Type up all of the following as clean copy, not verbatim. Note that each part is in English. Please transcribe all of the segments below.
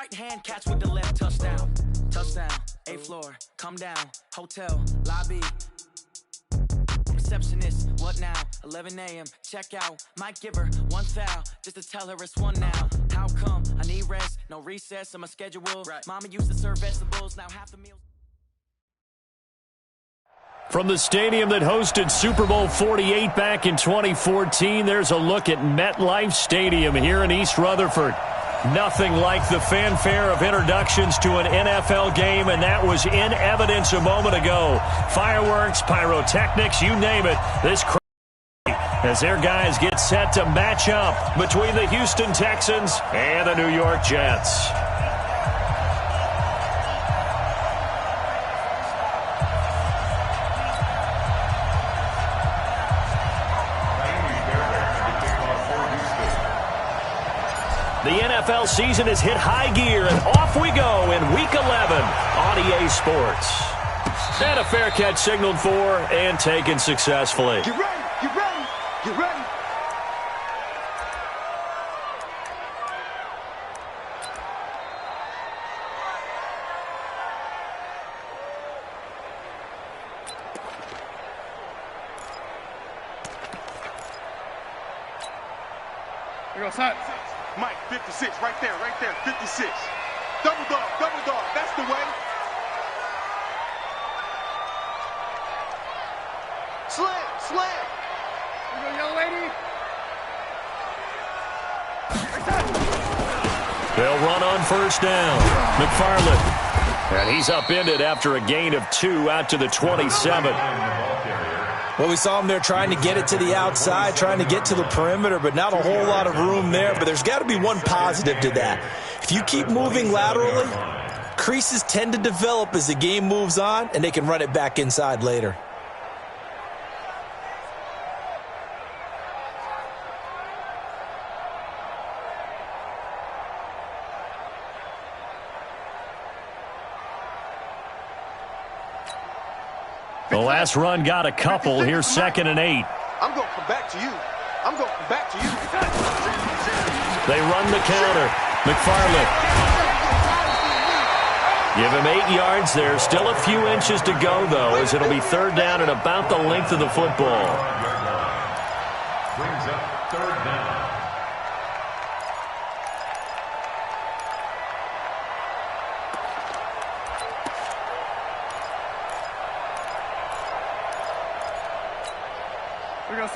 right hand, catch with the left, touchdown. Touchdown, 8th floor, come down, hotel, lobby. Receptionist, what now? 11 a.m., check out. Might give her one foul, just to tell her it's one now. How come? I need rest, no recess on my schedule. Right. Mama used to serve vegetables, now half the meals. From the stadium that hosted Super Bowl 48 back in 2014, there's a look at MetLife Stadium here in East Rutherford. Nothing like the fanfare of introductions to an NFL game, and that was in evidence a moment ago. Fireworks, pyrotechnics, you name it. This crowd, as their guys get set to match up between the Houston Texans and the New York Jets. The NFL season has hit high gear, and off we go in Week 11 on EA Sports. And a fair catch signaled for and taken successfully. Get ready, get ready, get ready. Here goes Hunt. Mike, 56, right there, 56. Double dog, that's the way. Slam. Here go, young lady. They'll run on first down. McFarland. And he's upended after a gain of 2 out to the 27. Well, we saw him there trying to get it to the outside, trying to get to the perimeter, but not a whole lot of room there. But there's got to be one positive to that. If you keep moving laterally, creases tend to develop as the game moves on, and they can run it back inside later. The last run got a couple. Here's 2nd and 8. I'm going to come back to you. They run the counter. McFarland. Give him 8 yards there. Still a few inches to go, though, as it'll be 3rd down and about the length of the football. Brings up 3rd down.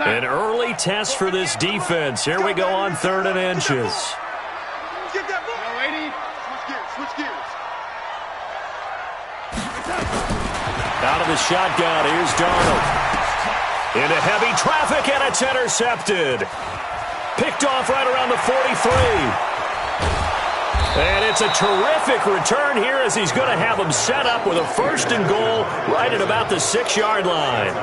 An early test for this defense. Here we go on 3rd and inches. Get that ball. Lady. Switch gears. Out of the shotgun, here's Darnold. Into heavy traffic, and it's intercepted. Picked off right around the 43. And it's a terrific return here as he's going to have him set up with a 1st and goal right at about the 6-yard line.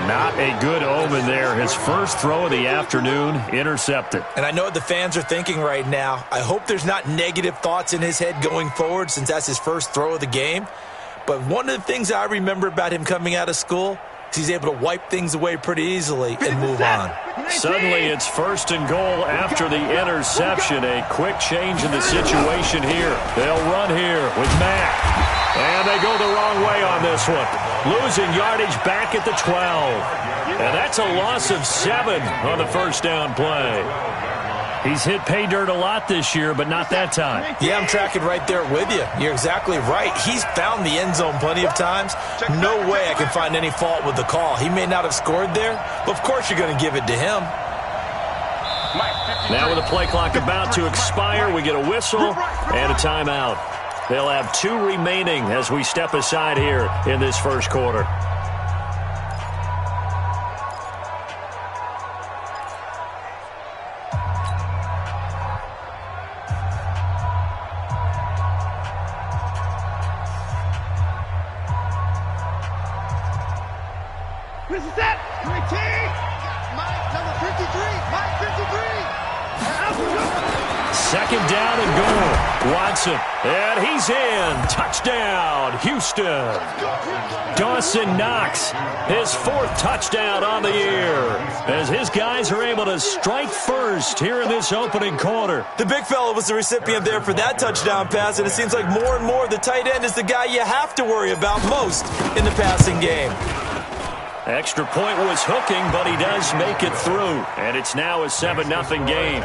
Not a good omen there. His first throw of the afternoon intercepted. And I know what the fans are thinking right now. I hope there's not negative thoughts in his head going forward since that's his first throw of the game. But one of the things I remember about him coming out of school is he's able to wipe things away pretty easily and move on. Suddenly it's 1st and goal after the interception. A quick change in the situation here. They'll run here with Mack. And they go the wrong way on this one. Losing yardage back at the 12. And that's a loss of 7 on the 1st down play. He's hit pay dirt a lot this year, but not that time. Yeah, I'm tracking right there with you. You're exactly right. He's found the end zone plenty of times. No way I can find any fault with the call. He may not have scored there, but of course you're going to give it to him. Now with the play clock about to expire, we get a whistle and a timeout. They'll have 2 remaining as we step aside here in this first quarter. This is that. Great team. Mike, number 53. Mike, 53. 2nd down and goal. Watson, and he's in. Touchdown, Houston. Dawson Knox, his 4th touchdown on the year, as his guys are able to strike first here in this opening quarter. The big fella was the recipient there for that touchdown pass, and it seems like more and more the tight end is the guy you have to worry about most in the passing game. Extra point was hooking, but he does make it through, and it's now a 7-0 game.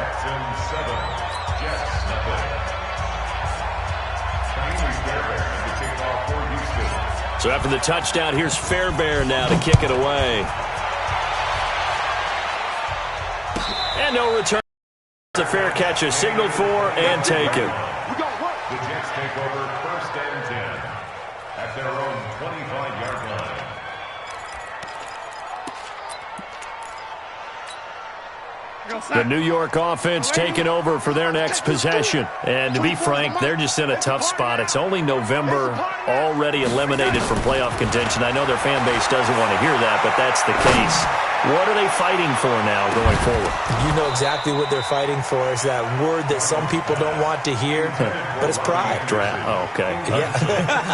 So after the touchdown, here's Fairbairn now to kick it away. And no return. It's a fair catch, is signaled for and taken. The Jets take over 1st and 10 at their own 25-yard line. The New York offense taking over for their next possession. And to be frank, they're just in a tough spot. It's only November, already eliminated from playoff contention. I know their fan base doesn't want to hear that, but that's the case. What are they fighting for now going forward? You know exactly what they're fighting for. Is that word that some people don't want to hear, but it's pride. Draft. Oh, okay. Yeah.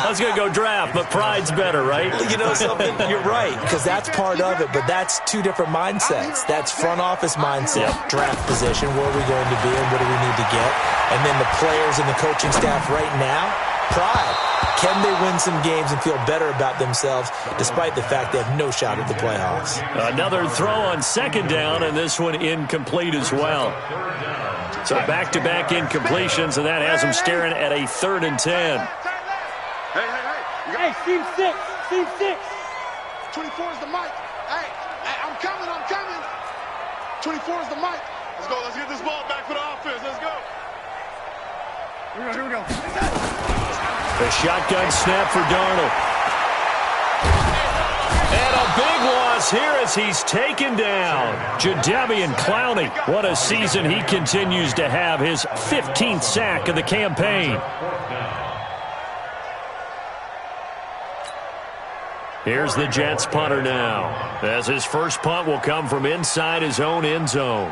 I was going to go draft, but pride's better, right? You know something? You're right, because that's part of it, but that's 2 different mindsets. That's front office mindset, draft position, where are we going to be and what do we need to get? And then the players and the coaching staff right now, pride. Can they win some games and feel better about themselves despite the fact they have no shot at the playoffs? Another throw on 2nd down, and this one incomplete as well. So back-to-back incompletions, and that has them staring at a 3rd and 10. Hey, team 6. Team 6. 24 is the mic. Hey, I'm coming. 24 is the mic. Let's go. Let's get this ball back for the offense. Let's go. Here we go. The shotgun snap for Darnold. And a big loss here as he's taken down. Jadeveon Clowney. What a season he continues to have. His 15th sack of the campaign. Here's the Jets punter now, as his first punt will come from inside his own end zone.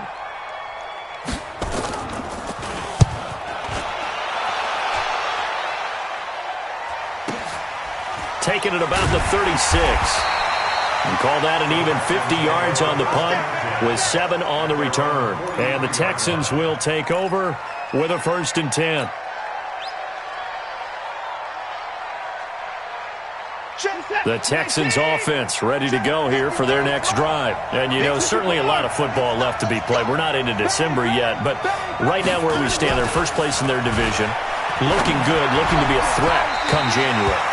Taking it about the 36. And call that an even 50 yards on the punt with 7 on the return. And the Texans will take over with a 1st and 10. The Texans offense ready to go here for their next drive. And, you know, certainly a lot of football left to be played. We're not into December yet, but right now where we stand, they're first place in their division. Looking good, looking to be a threat come January.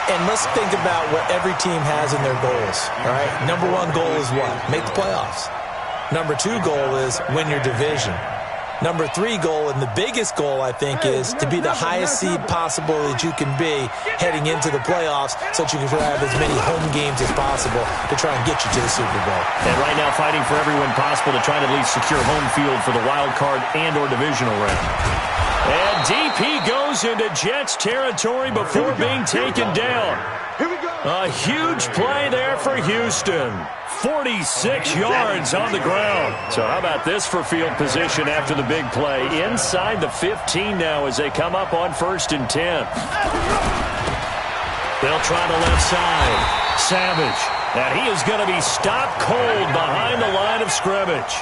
And let's think about what every team has in their goals, all right? Number 1 goal is what? Make the playoffs. Number 2 goal is win your division. Number 3 goal, and the biggest goal, I think, is to be the highest seed possible that you can be heading into the playoffs so that you can have as many home games as possible to try and get you to the Super Bowl. And right now fighting for every win possible to try to at least secure home field for the wild card and or divisional round. And deep he goes into Jets territory before being taken down. A huge play there for Houston. 46 yards on the ground. So how about this for field position after the big play? Inside the 15 now as they come up on 1st and 10. They'll try the left side. Savage. And he is going to be stopped cold behind the line of scrimmage.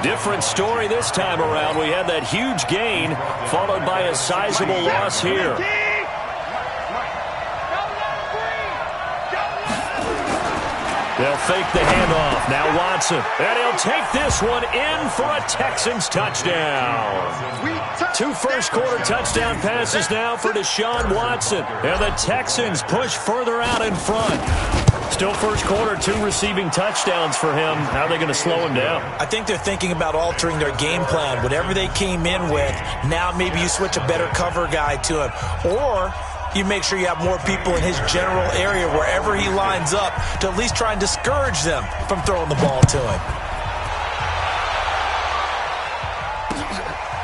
Different story this time around. We had that huge gain followed by a sizable loss here. They'll fake the handoff. Now Watson. And he'll take this one in for a Texans touchdown. 2 first-quarter touchdown passes now for Deshaun Watson. And the Texans push further out in front. Still first quarter, 2 receiving touchdowns for him. How are they going to slow him down? I think they're thinking about altering their game plan. Whatever they came in with, now maybe you switch a better cover guy to him. Or you make sure you have more people in his general area wherever he lines up to at least try and discourage them from throwing the ball to him.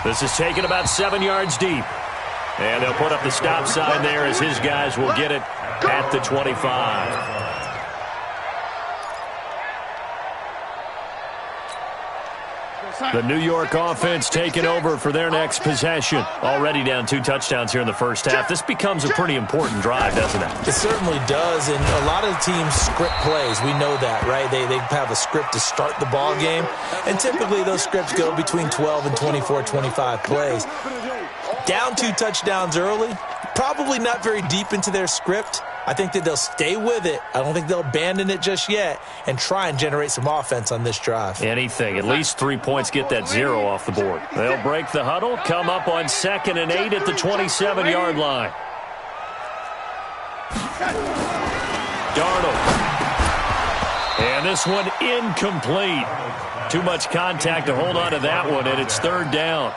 This is taken about 7 yards deep. And they'll put up the stop sign there as his guys will get it at the 25. The New York offense taking over for their next possession. Already down 2 touchdowns here in the first half. This becomes a pretty important drive, doesn't it? It certainly does, and a lot of the teams script plays. We know that, right? They have a script to start the ball game, and typically those scripts go between 12 and 24, 25 plays. Down 2 touchdowns early, probably not very deep into their script. I think that they'll stay with it. I don't think they'll abandon it just yet and try and generate some offense on this drive. Anything. At least 3 points, get that 0 off the board. They'll break the huddle, come up on 2nd and 8 at the 27-yard line. Darnold. And this one incomplete. Too much contact to hold on to that one, and it's 3rd down.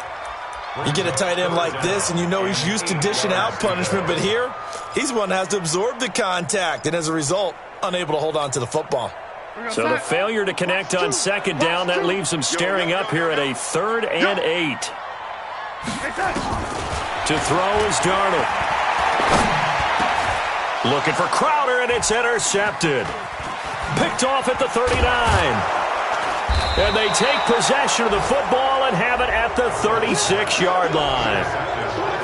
You get a tight end like this, and you know he's used to dishing out punishment, but here, he's one that has to absorb the contact, and as a result, unable to hold on to the football. So the failure to connect on 2nd down, that leaves him staring up here at a 3rd and 8. To throw is Darnold. Looking for Crowder, and it's intercepted. Picked off at the 39. And they take possession of the football and have it at the 36-yard line.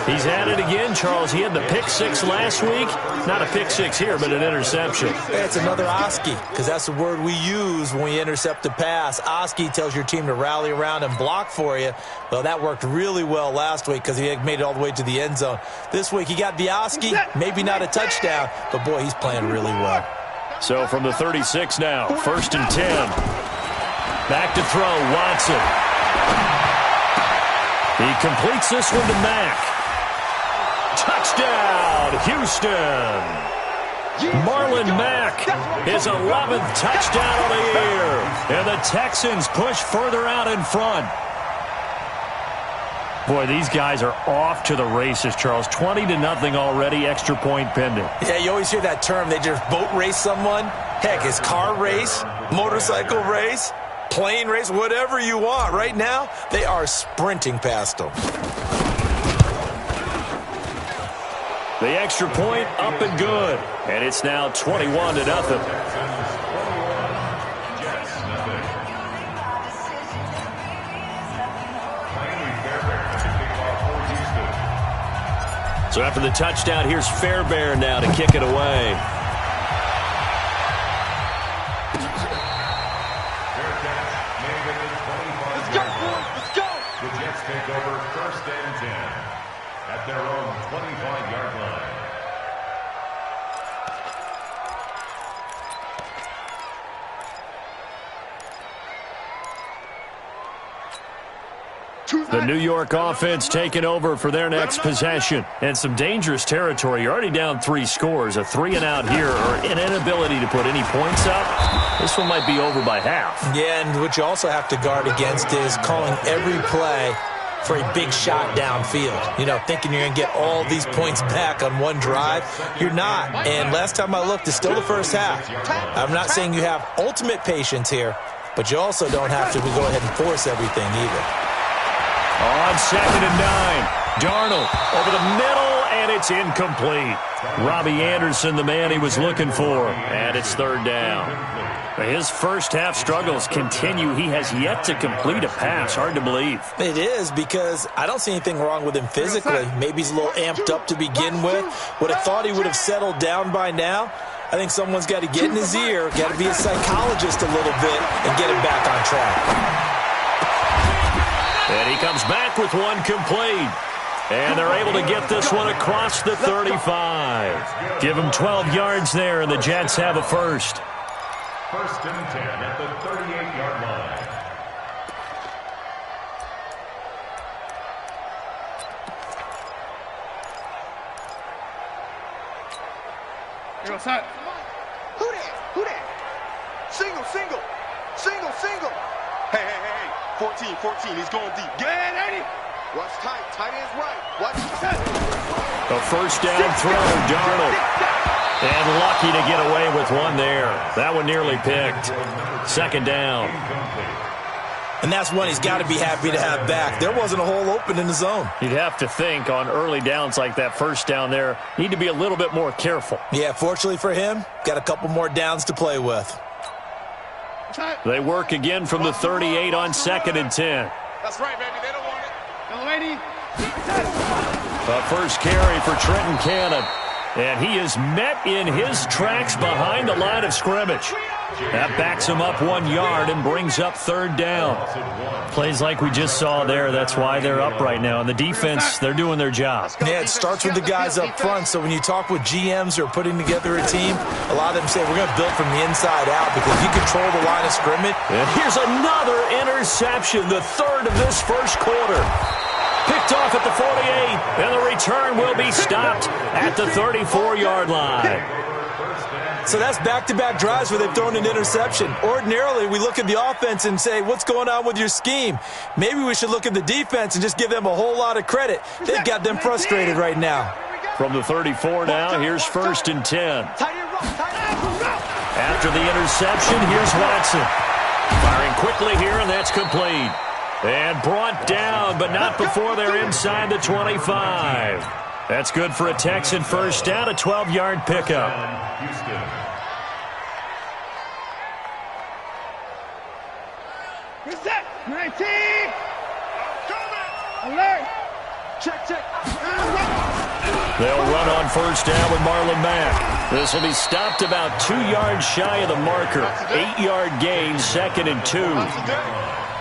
He's at it again, Charles. He had the pick 6 last week. Not a pick 6 here, but an interception. Hey, it's another Oski, because that's the word we use when we intercept a pass. Oski tells your team to rally around and block for you. Well, that worked really well last week because he made it all the way to the end zone. This week he got the Oski, maybe not a touchdown, but boy, he's playing really well. So from the 36 now, 1st and 10. Back to throw, Watson. He completes this one to Mack. Touchdown, Houston. Marlon Mack, his 11th touchdown of the year. And the Texans push further out in front. Boy, these guys are off to the races, Charles. 20-0 already, extra point pending. Yeah, you always hear that term. They just boat race someone. Heck, it's car race, motorcycle race, plane race, whatever you want. Right now, they are sprinting past them. The extra point up and good. And it's now 21-0. So after the touchdown, here's Fairbairn now to kick it away. Let's go! The Jets take over 1st and 10 at their own 25-yard line. The New York offense taking over for their next possession. And some dangerous territory. You're already down 3 scores. A 3-and-out here, or an inability to put any points up. This one might be over by half. Yeah, and what you also have to guard against is calling every play for a big shot downfield. You know, thinking you're going to get all these points back on one drive. You're not. And last time I looked, it's still the first half. I'm not saying you have ultimate patience here, but you also don't have to go ahead and force everything either. On 2nd and 9, Darnold over the middle, and it's incomplete. Robbie Anderson, the man he was looking for, and it's 3rd down. His first half struggles continue. He has yet to complete a pass. Hard to believe. It is, because I don't see anything wrong with him physically. Maybe he's a little amped up to begin with. Would have thought he would have settled down by now. I think someone's got to get in his ear, got to be a psychologist a little bit, and get him back on track. And he comes back with one complete. And they're able to get this one across the 35. Give him 12 yards there, and the Jets have a first. 1st and 10 at the 38-yard line. Here, outside. Who that? Who that? Single. Hey. 14, he's going deep. Get Eddie. Watch tight. Tight end's right. Watch tight. A 1st down throw, Darnold. And lucky to get away with one there. That one nearly picked. 2nd down. And that's one he's got to be happy to have back. There wasn't a hole open in the zone. You'd have to think on early downs like that 1st down there, need to be a little bit more careful. Yeah, fortunately for him, got a couple more downs to play with. They work again from the 38 on 2nd and 10. That's right, baby. They don't want it. Go, lady. The first carry for Trenton Cannon. And he is met in his tracks behind the line of scrimmage. That backs him up 1 yard and brings up 3rd down. Plays like we just saw there. That's why they're up right now. And the defense, they're doing their job. Yeah, it starts with the guys up front. So when you talk with GMs who are putting together a team, a lot of them say we're going to build from the inside out because if you control the line of scrimmage. And here's another interception, the 3rd of this first quarter. Picked off at the 48, and the return will be stopped at the 34-yard line. So that's back-to-back drives where they've thrown an interception. Ordinarily, we look at the offense and say, what's going on with your scheme? Maybe we should look at the defense and just give them a whole lot of credit. They've got them frustrated right now. From the 34 now, here's 1st and 10. After the interception, here's Watson. Firing quickly here, and that's complete. And brought down, but not before they're inside the 25. That's good for a Texan first down, a 12-yard pickup. Reset. 19. Alert. Check. They'll run on first down with Marlon Mack. This will be stopped about 2 yards shy of the marker. 8-yard gain, 2nd and 2.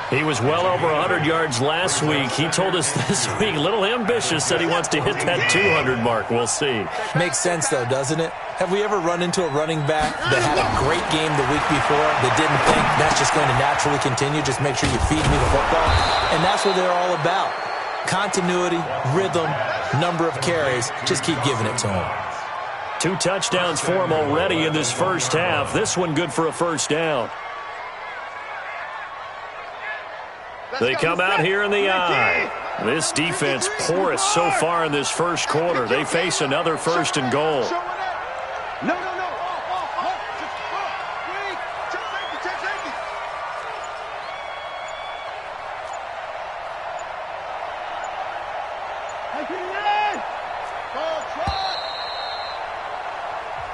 He was well over 100 yards last week. He told us this week, a little ambitious, said he wants to hit that 200 mark. We'll see. Makes sense, though, doesn't it? Have we ever run into a running back that had a great game the week before that didn't think that's just going to naturally continue? Just make sure you feed me the football. And that's what they're all about. Continuity, rhythm, number of carries. Just keep giving it to him. 2 touchdowns for him already in this first half. This one good for a first down. They come out here in the eye. This defense porous so far in this first quarter. They face another 1st and goal. No.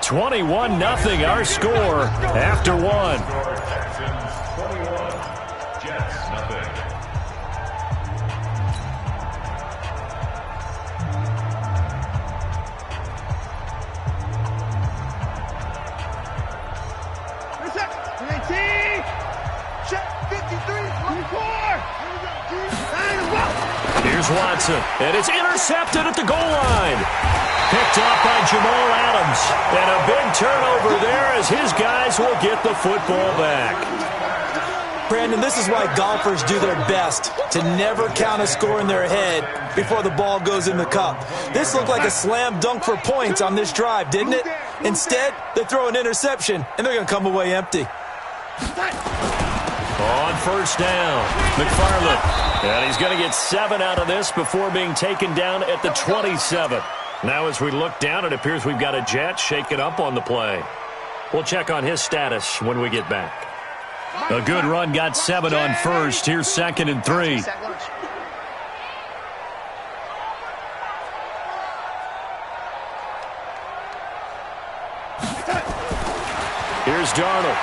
Take 21-0 our score after 1. Here's Watson, and it's intercepted at the goal line. Picked off by Jamal Adams. And a big turnover there as his guys will get the football back. Brandon, this is why golfers do their best to never count a score in their head before the ball goes in the cup. This looked like a slam dunk for points on this drive, didn't it? Instead, they throw an interception, and they're going to come away empty. On first down, McFarland. And he's going to get 7 out of this before being taken down at the 27. Now as we look down, it appears we've got a Jet shaken up on the play. We'll check on his status when we get back. A good run, got 7 on first. Here's 2nd and 3. Here's Darnold.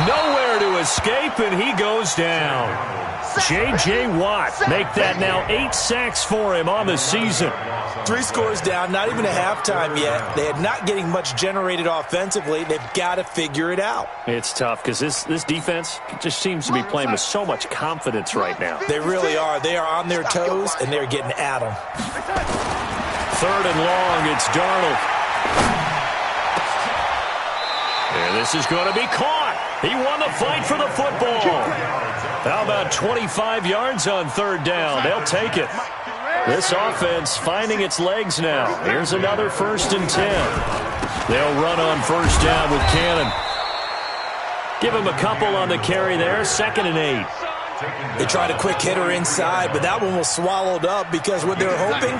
Nowhere to escape, and he goes down. J.J. Watt make that now 8 sacks for him on the season. 3 scores down, not even a halftime yet. They are not getting much generated offensively. They've got to figure it out. It's tough because this defense just seems to be playing with so much confidence right now. They really are. They are on their toes, and they're getting at them. 3rd and long, it's Darnold. And this is going to be caught. He won the fight for the football. How about 25 yards on 3rd down? They'll take it. This offense finding its legs now. Here's another 1st and 10. They'll run on first down with Cannon. Give him a couple on the carry there. 2nd and 8. They tried a quick hitter inside, but that one was swallowed up because what they're hoping,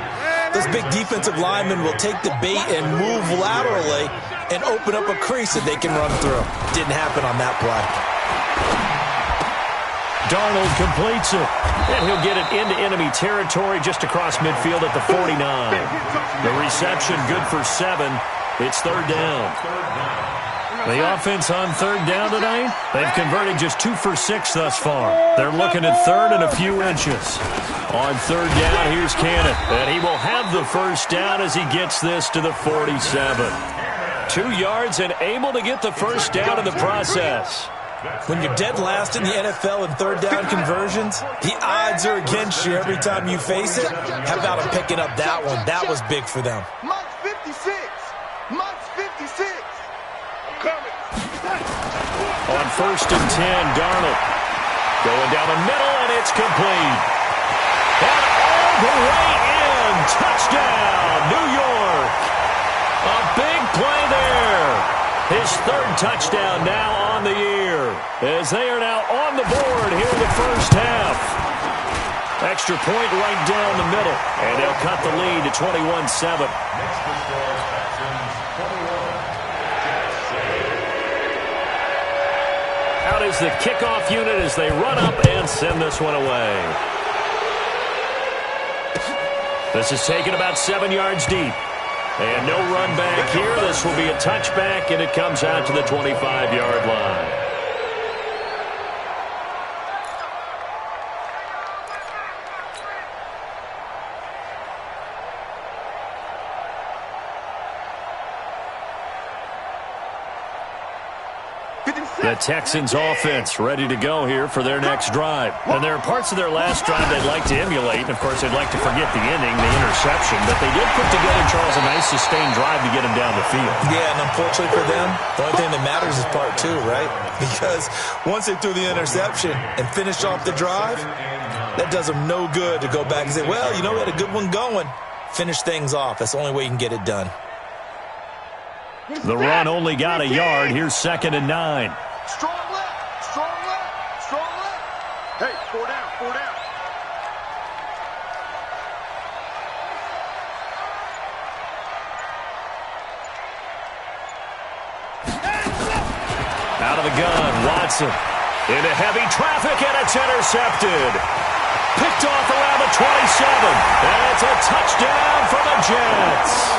those big defensive linemen will take the bait and move laterally and open up a crease that they can run through. Didn't happen on that play. Darnold completes it, and he'll get it into enemy territory just across midfield at the 49. The reception good for 7. It's 3rd down. The offense on third down tonight, they've converted just 2 for 6 thus far. They're looking at third and a few inches. On third down, here's Cannon. And he will have the first down as he gets this to the 47. 2 yards and able to get the first down in the process. When you're dead last in the NFL in third down conversions, the odds are against you every time you face it. How about him picking up that one? That was big for them. Mike's 56. Mike's 56. I'm coming. On first and 10, Darnold. Going down the middle, and it's complete. And all the way in. Touchdown, New York. A big play there. His third touchdown now on the year, as they are now on the board here in the first half. Extra point right down the middle, and they'll cut the lead to 21-7. Out is the kickoff unit as they run up and send this one away. This is taken about 7 yards deep. And no run back here. This will be a touchback, and it comes out to the 25-yard line. The Texans offense ready to go here for their next drive. And there are parts of their last drive they'd like to emulate. And, of course, they'd like to forget the inning, the interception. But they did put together, Charles, a nice sustained drive to get him down the field. Yeah, and unfortunately for them, the only thing that matters is part 2, right? Because once they threw the interception and finished off the drive, that does them no good to go back and say, well, you know, we had a good one going. Finish things off. That's the only way you can get it done. The run only got a yard. Here's 2nd and 9. Strong left. Strong left. Strong left. Hey, 4 down. 4 down. Out of the gun, Watson. Into heavy traffic, and it's intercepted. Picked off around the 27. And it's a touchdown for the Jets.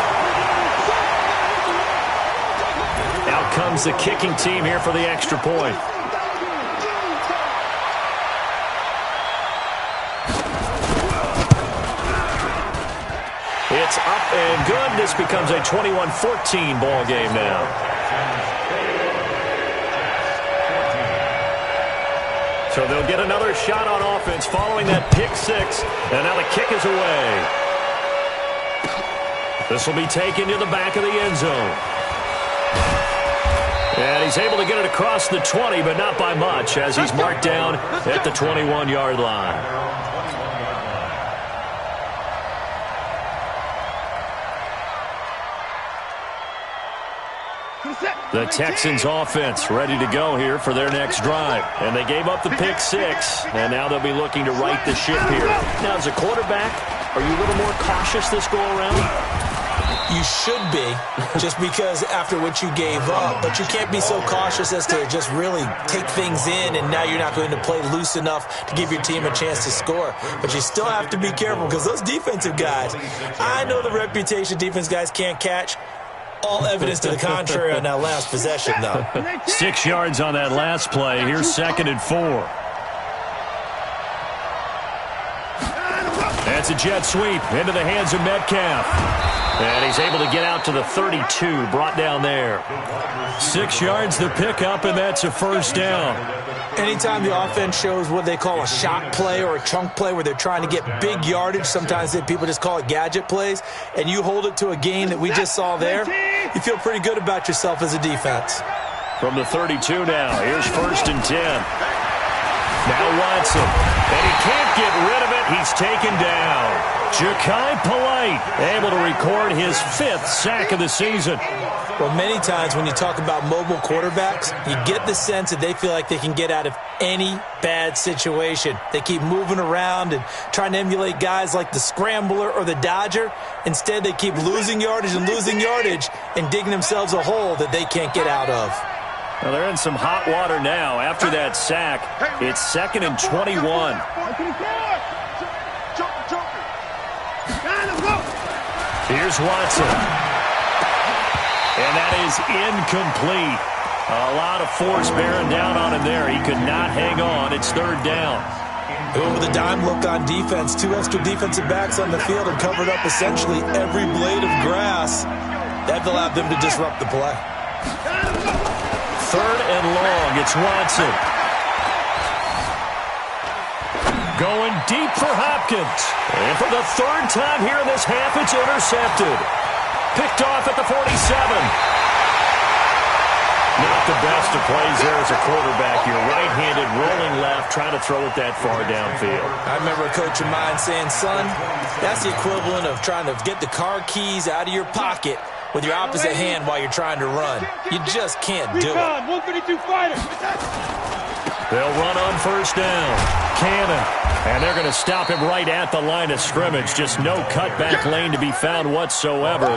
Out comes the kicking team here for the extra point. It's up and good. This becomes a 21-14 ball game now. So they'll get another shot on offense following that pick 6. And now the kick is away. This will be taken to the back of the end zone. And he's able to get it across the 20, but not by much, as he's marked down at the 21-yard line. The Texans offense ready to go here for their next drive. And they gave up the pick 6, and now they'll be looking to right the ship here. Now, as a quarterback, are you a little more cautious this go-around? You should be, just because after what you gave up. But you can't be so cautious as to just really take things in, and now you're not going to play loose enough to give your team a chance to score. But you still have to be careful, because those defensive guys, I know the reputation defense guys can't catch. All evidence to the contrary on that last possession, though. 6 yards on that last play. Here's 2nd and 4. That's a jet sweep into the hands of Metcalf. And he's able to get out to the 32, brought down there. 6 yards the pickup, and that's a first down. Anytime the offense shows what they call a shot play or a chunk play where they're trying to get big yardage, sometimes people just call it gadget plays, and you hold it to a gain that we just saw there, you feel pretty good about yourself as a defense. From the 32 now, here's 1st and 10. Now Watson, and he can't get rid of it. He's taken down. Ja'Kai Polite able to record his 5th sack of the season. Well, many times when you talk about mobile quarterbacks, you get the sense that they feel like they can get out of any bad situation. They keep moving around and trying to emulate guys like the Scrambler or the Dodger. Instead, they keep losing yardage and digging themselves a hole that they can't get out of. Well, they're in some hot water now after that sack. It's 2nd and 21. Here's Watson. And that is incomplete. A lot of force bearing down on him there. He could not hang on. It's third down. With a dime look on defense, 2 extra defensive backs on the field and covered up essentially every blade of grass. That allowed them to disrupt the play. Third and long. It's Watson. Going deep for Hopkins. And for the third time here in this half, it's intercepted. Picked off at the 47. Not the best of plays there as a quarterback. You're right-handed, rolling left, trying to throw it that far downfield. I remember a coach of mine saying, son, that's the equivalent of trying to get the car keys out of your pocket with your opposite hand while you're trying to run. You just can't do it. 132 fighter. They'll run on first down. Cannon. And they're going to stop him right at the line of scrimmage. Just no cutback lane to be found whatsoever.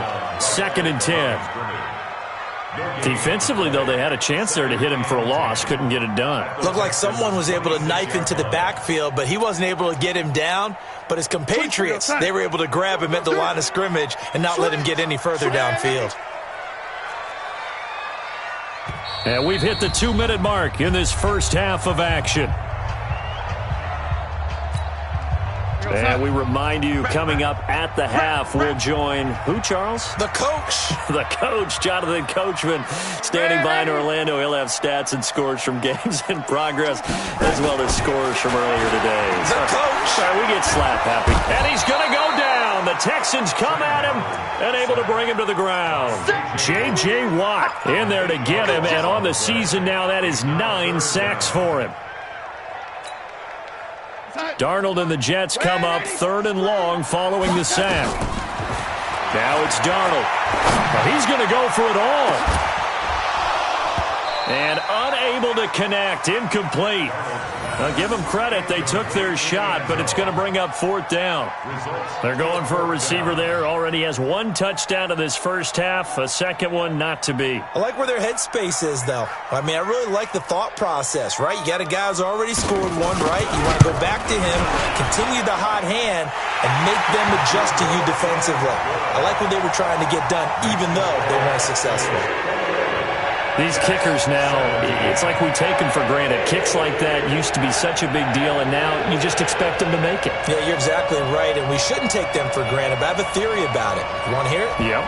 2nd and 10. Defensively, though, they had a chance there to hit him for a loss. Couldn't get it done. Looked like someone was able to knife into the backfield, but he wasn't able to get him down. But his compatriots, they were able to grab him at the line of scrimmage and not let him get any further downfield. And we've hit the 2-minute mark in this first half of action. And we remind you, coming up at the half, we'll join who, Charles? The coach. The coach, Jonathan Coachman, standing by in Orlando. He'll have stats and scores from games in progress, as well as scores from earlier today. The coach. Sorry, we get slap happy. And he's going to go down. The Texans come at him and able to bring him to the ground. J.J. Watt in there to get him, and on the season now, that is 9 sacks for him. Darnold and the Jets come up 3rd and long following the sack. Now it's Darnold. He's going to go for it all. And unable to connect. Incomplete. Now, give them credit. They took their shot, but it's going to bring up 4th down. They're going for a receiver there. Already has 1 touchdown in this first half. A second one not to be. I like where their headspace is, though. I mean, I really like the thought process, right? You got a guy who's already scored one, right? You want to go back to him, continue the hot hand, and make them adjust to you defensively. I like what they were trying to get done, even though they weren't successful. These kickers now, it's like we take them for granted. Kicks like that used to be such a big deal, and now you just expect them to make it. Yeah, you're exactly right, and we shouldn't take them for granted, but I have a theory about it. You want to hear it? Yep.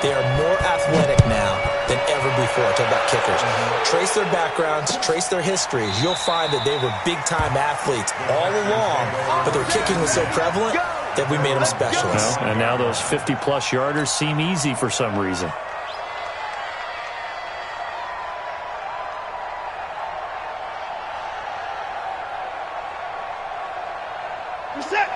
They are more athletic now than ever before. Talk about kickers. Trace their backgrounds, trace their histories. You'll find that they were big-time athletes all along, but their kicking was so prevalent that we made them specialists. Well, and now those 50-plus yarders seem easy for some reason.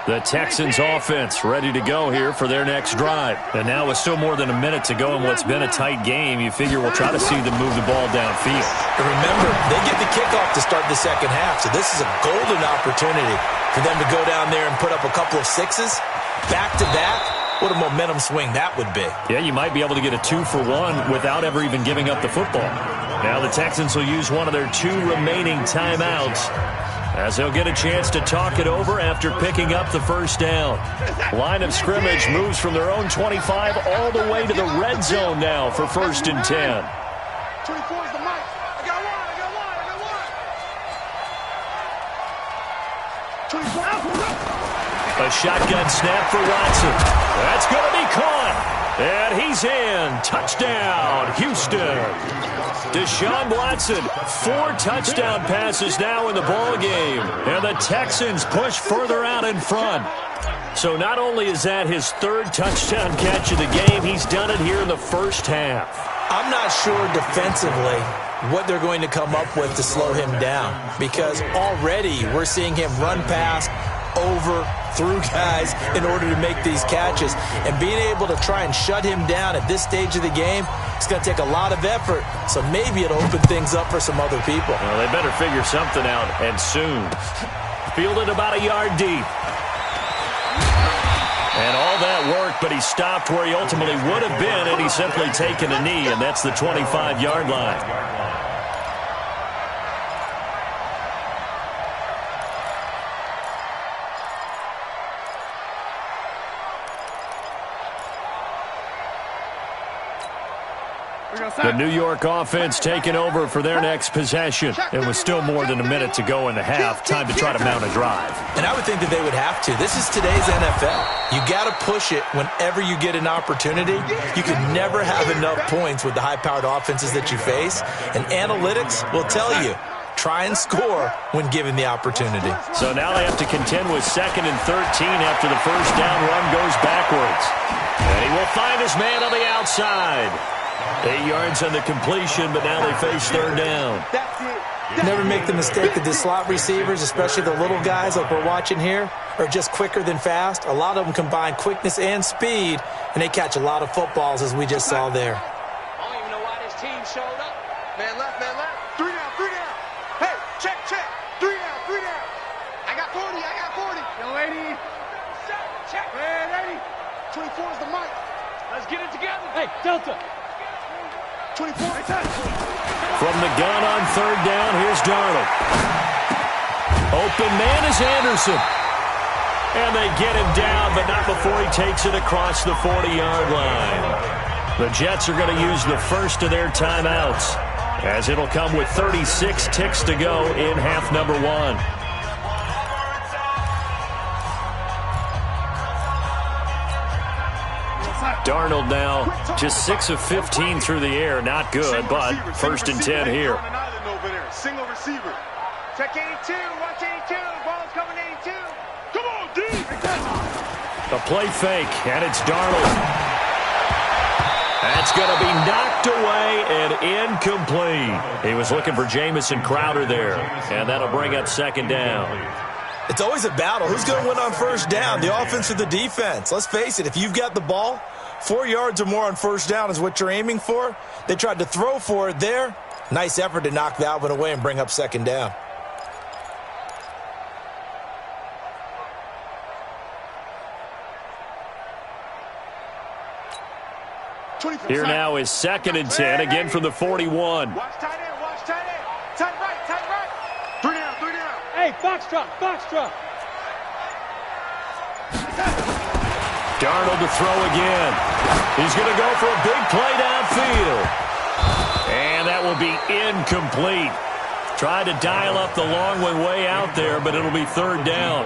The Texans offense ready to go here for their next drive. And now with still more than a minute to go in what's been a tight game, you figure we'll try to see them move the ball downfield. And remember, they get the kickoff to start the second half, so this is a golden opportunity for them to go down there and put up a couple of sixes back-to-back. What a momentum swing that would be. Yeah, you might be able to get a 2-for-1 without ever even giving up the football. Now the Texans will use one of their 2 remaining timeouts, as they'll get a chance to talk it over after picking up the first down. Line of scrimmage moves from their own 25 all the way to the red zone now for 1st and 10. 24 is the mic. I got one. 24. A shotgun snap for Watson. That's going to be caught. And he's in. Touchdown, Houston. Deshaun Watson, 4 touchdown passes now in the ball game, and the Texans push further out in front. So not only is that his 3rd touchdown catch of the game, he's done it here in the first half. I'm not sure defensively what they're going to come up with to slow him down, because already we're seeing him run past, over, through guys in order to make these catches. And being able to try and shut him down at this stage of the game, it's going to take a lot of effort. So maybe it'll open things up for some other people. Well, they better figure something out, and soon. Fielded about a yard deep. And all that worked, but he stopped where he ultimately would have been, and he's simply taken a knee, and that's the 25-yard line. The New York offense taking over for their next possession. It was still more than a minute to go in the half. Time to try to mount a drive. And I would think that they would have to. This is today's NFL. You got to push it whenever you get an opportunity. You can never have enough points with the high-powered offenses that you face. And analytics will tell you, try and score when given the opportunity. So now they have to contend with 2nd and 13 after the first down run goes backwards. And he will find his man on the outside. 8 yards on the completion, but now they face 3rd down. Never make the mistake that the slot receivers, especially the little guys like we're watching here, are just quicker than fast. A lot of them combine quickness and speed, and they catch a lot of footballs, as we just saw there. I don't even know why this team showed up. Man left, man left. 3 down, 3 down. Hey, check. 3 down, 3 down. I got 40. Young lady. Check. Hey, 24 is the mic. Let's get it together. Hey, Delta. 24. From the gun on 3rd down, here's Darnold. Open man is Anderson. And they get him down, but not before he takes it across the 40-yard line. The Jets are going to use the first of their timeouts, as it'll come with 36 ticks to go in half number 1. Darnold now just 6 of 15 through the air. Not good, but 1st and 10 here. Single receiver. Check 82. Watch 82. Ball's coming 82. Come on, D. A play fake, and it's Darnold. That's going to be knocked away and incomplete. He was looking for Jamison Crowder there, and that'll bring up 2nd down. It's always a battle. Who's going to win on 1st down, the offense or the defense? Let's face it, if you've got the ball, 4 yards or more on 1st down is what you're aiming for. They tried to throw for it there. Nice effort to knock that one away and bring up 2nd down. Here now is 2nd and 10, again from the 41. Watch tight end. Watch tight end. Tight right. 3 down, 3 down. Hey, Foxtrot. Darnold to throw again. He's going to go for a big play downfield. And that will be incomplete. Tried to dial up the long one way out there, but it'll be 3rd down.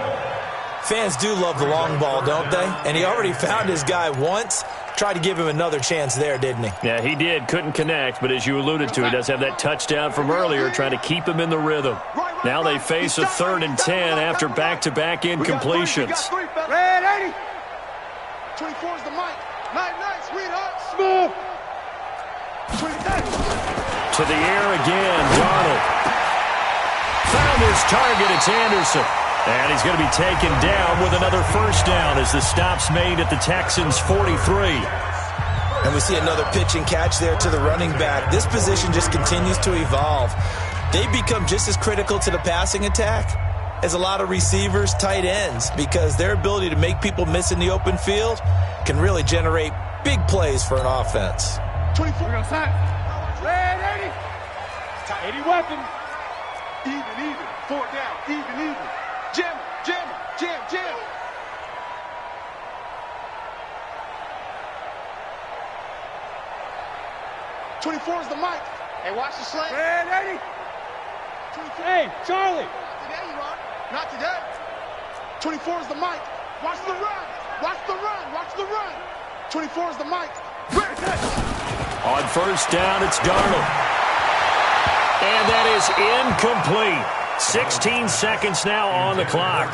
Fans do love the long ball, don't they? And he already found his guy once. Tried to give him another chance there, didn't he? Yeah, he did. Couldn't connect, but as you alluded to, he does have that touchdown from earlier, trying to keep him in the rhythm. Now they face a 3rd and 10 after back-to-back incompletions. Red 80. 24 is the mic. Night, sweetheart. Smooth. 23. To the air again, Darnold. Found his target, it's Anderson. And he's going to be taken down with another 1st down as the stop's made at the Texans' 43. And we see another pitch and catch there to the running back. This position just continues to evolve. They become just as critical to the passing attack as a lot of receivers, tight ends, because their ability to make people miss in the open field can really generate big plays for an offense. 24. Red 80. 80 weapon. Even. 4 down. Even. Jam. 24 is the mic. Hey, watch the slant. Red 80. 24. Hey, Charlie. Not today, you are. Not today. 24 is the mic. Watch the run. 24 is the mic. Red 80. On 1st down, it's Darnold. And that is incomplete. 16 seconds now on the clock.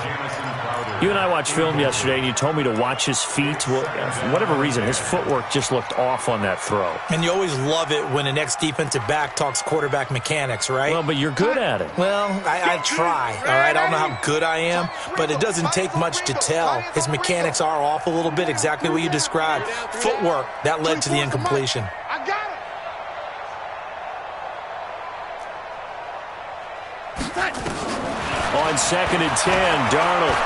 You and I watched film yesterday, and you told me to watch his feet. Well, for whatever reason, his footwork just looked off on that throw. And you always love it when an ex-defensive back talks quarterback mechanics, right? Well, but you're good at it. Well, I try, all right? I don't know how good I am, but it doesn't take much to tell. His mechanics are off a little bit, exactly what you described. Footwork, that led to the incompletion. I got it. On 2nd and 10, Darnold.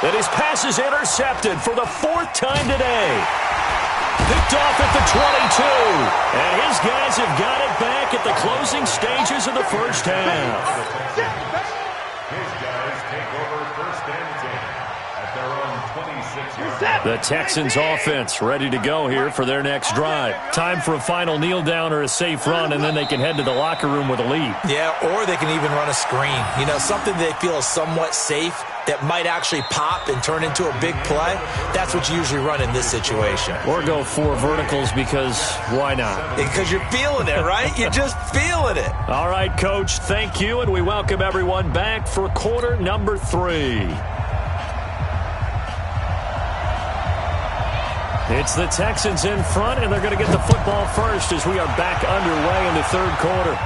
And his pass is intercepted for the 4th time today. Picked off at the 22. And his guys have got it back at the closing stages of the 1st half. His guys take over 1st and 10 at their own 26 The Texans offense ready to go here for their next drive. Time for a final kneel down or a safe run, and then they can head to the locker room with a lead. Yeah, or they can even run a screen. You know, something they feel is somewhat safe that might actually pop and turn into a big play. That's what you usually run in this situation. Or go 4 verticals because why not? Because you're feeling it, right? You're just feeling it. All right, Coach, thank you, and we welcome everyone back for quarter number 3. It's the Texans in front, and they're going to get the football first as we are back underway in the third quarter.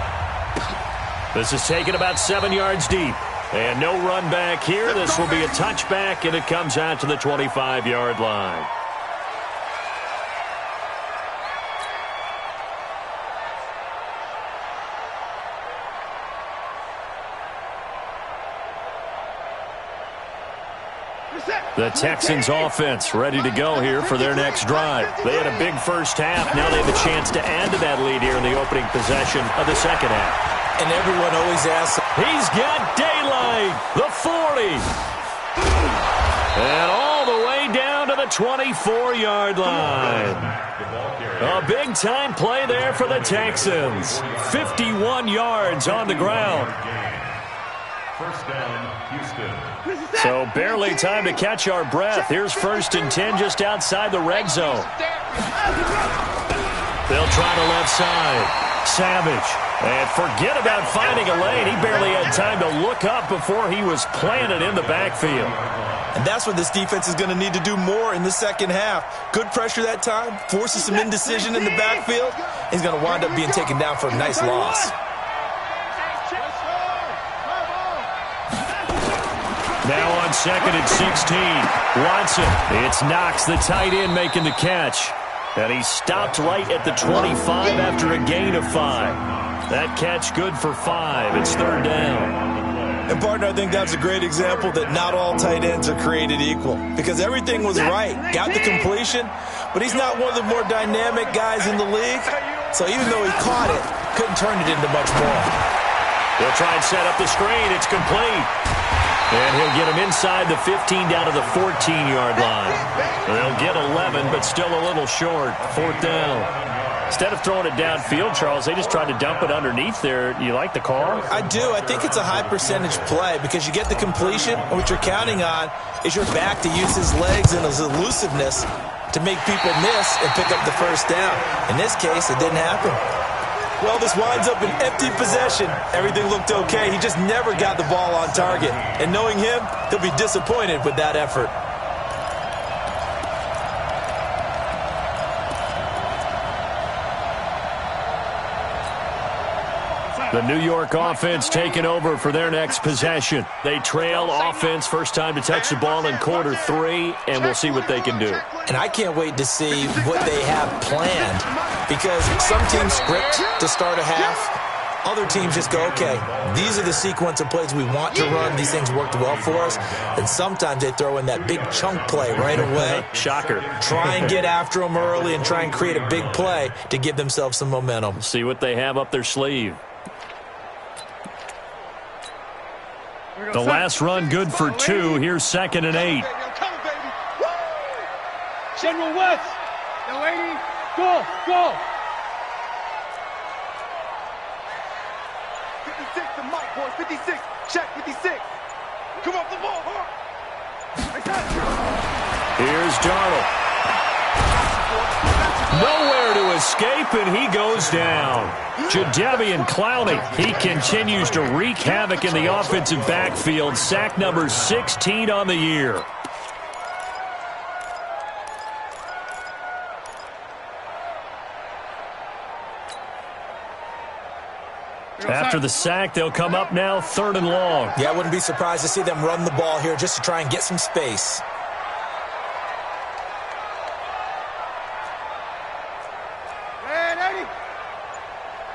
This is taken about 7 yards deep. And no run back here. This will be a touchback, and it comes out to the 25-yard line. The Texans offense ready to go here for their next drive. They had a big first half. Now they have a chance to add to that lead here in the opening possession of the second half. And everyone always asks, he's got daylight, the 40. And all the way down to the 24-yard line. A big-time play there for the Texans. 51 yards on the ground. First down, Houston. So barely time to catch our breath. Here's 1st and 10 just outside the red zone. They'll try the left side. Savage. And forget about finding a lane. He barely had time to look up before he was planted in the backfield. and that's what this defense is going to need to do more in the second half. Good pressure that time, forces some indecision in the backfield. He's going to wind up being taken down for a nice loss. Now on 2nd and 16, Watson. It's Knox, the tight end, making the catch. And he stopped right at the 25 after a gain of 5. That catch good for 5. It's 3rd down. And, partner, I think that's a great example that not all tight ends are created equal. Because everything was right. Got the completion, but he's not one of the more dynamic guys in the league. So even though he caught it, couldn't turn it into much more. They'll try and set up the screen. It's complete. And he'll get him inside the 15 down to the 14-yard line. They'll get 11, but still a little short. 4th down. Instead of throwing it downfield, Charles, they just tried to dump it underneath there. You like the call? I do. I think it's a high-percentage play because you get the completion, and what you're counting on is your back to use his legs and his elusiveness to make people miss and pick up the 1st down. In this case, it didn't happen. Well, this winds up an empty possession. Everything looked okay. He just never got the ball on target. And knowing him, he'll be disappointed with that effort. The New York offense taking over for their next possession. They trail offense, first time to touch the ball in quarter 3, and we'll see what they can do. And I can't wait to see what they have planned because some teams script to start a half. Other teams just go, okay, these are the sequence of plays we want to run. These things worked well for us. And sometimes they throw in that big chunk play right away. Shocker. Try and get after them early and try and create a big play to give themselves some momentum. See what they have up their sleeve. The last run good for 2. Here's 2nd and 8. General West. Yo, lady. Go, go. 56 to Mike, boys. 56. Check 56. Come off the ball. Here's Darnold. Nowhere to escape, and he goes down. Jadeveon Clowney, he continues to wreak havoc in the offensive backfield. Sack number 16 on the year. After the sack, they'll come up now 3rd and long. Yeah, I wouldn't be surprised to see them run the ball here just to try and get some space. Man, Eddie.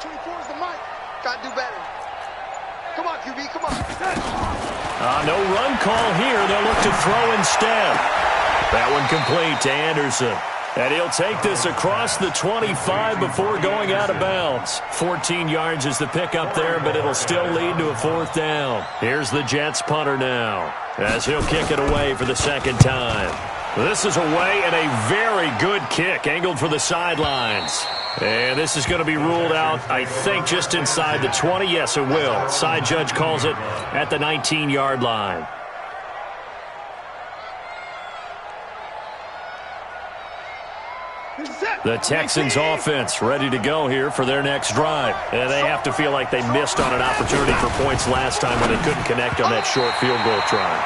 24 is the mic. Got to do better. Come on, QB, come on. No run call here. They'll look to throw instead. That one complete to Anderson. And he'll take this across the 25 before going out of bounds. 14 yards is the pickup there, but it'll still lead to a 4th down. Here's the Jets punter now, as he'll kick it away for the 2nd time. This is away and a very good kick, angled for the sidelines. And this is going to be ruled out, I think, just inside the 20. Yes, it will. Side judge calls it at the 19-yard line. The Texans offense ready to go here for their next drive. And they have to feel like they missed on an opportunity for points last time when they couldn't connect on that short field goal try.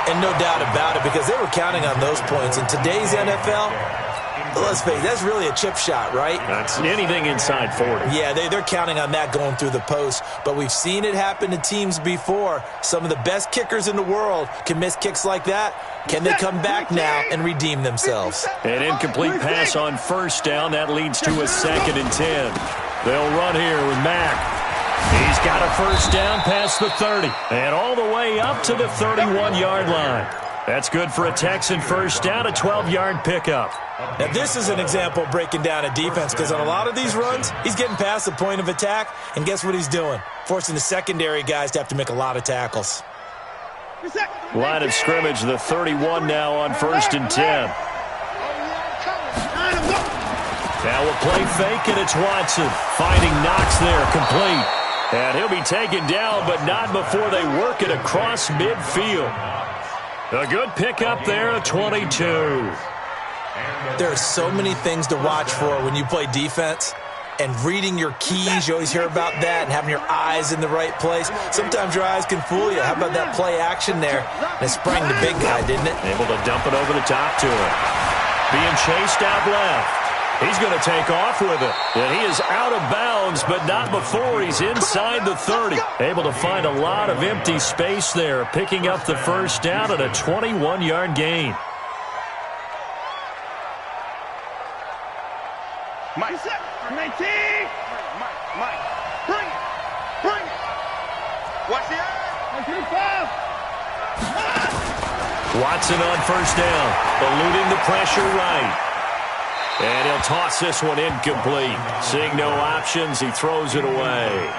And no doubt about it, because they were counting on those points. In today's NFL, let's face it, that's really a chip shot, right? That's anything inside 40. Yeah, they're counting on that going through the post. But we've seen it happen to teams before. Some of the best kickers in the world can miss kicks like that. Can they come back now and redeem themselves? An incomplete pass on 1st down. That leads to a 2nd and 10. They'll run here with Mack. He's got a 1st down past the 30 and all the way up to the 31-yard line. That's good for a Texan 1st down, a 12-yard pickup. Now, this is an example of breaking down a defense, because on a lot of these runs, he's getting past the point of attack, and guess what he's doing? Forcing the secondary guys to have to make a lot of tackles. Line of scrimmage, the 31 now on 1st and 10. Now a play fake, and it's Watson. Finding Knox there, complete. And he'll be taken down, but not before they work it across midfield. A good pickup there, a 22. There are so many things to watch for when you play defense. And reading your keys, you always hear about that, and having your eyes in the right place. Sometimes your eyes can fool you. How about that play action there? And it sprang the big guy, didn't it? Able to dump it over the top to him. Being chased out left. He's going to take off with it. And he is out of bounds, but not before he's inside the 30. Able to find a lot of empty space there, picking up the 1st down at a 21-yard gain. Mike. 19. Mike. Bring it. Watch the eye. Watson on 1st down, eluding the pressure right. And he'll toss this one incomplete. Seeing no options, he throws it away.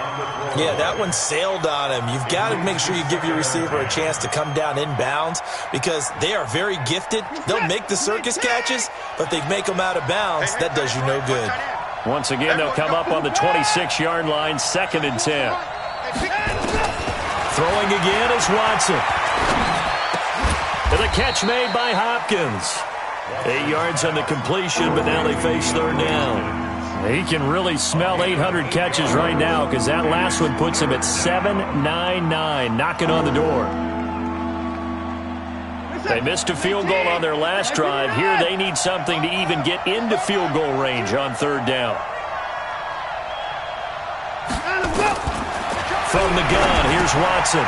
Yeah, that one sailed on him. You've got to make sure you give your receiver a chance to come down inbounds, because they are very gifted. They'll make the circus catches, but if they make them out of bounds, that does you no good. Once again, they'll come up on the 26-yard line, 2nd and 10. Throwing again is Watson. And the catch made by Hopkins. 8 yards on the completion, but now they face 3rd down. He can really smell 800 catches right now, because that last one puts him at 799, knocking on the door. They missed a field goal on their last drive. Here they need something to even get into field goal range on 3rd down. From the gun, here's Watson.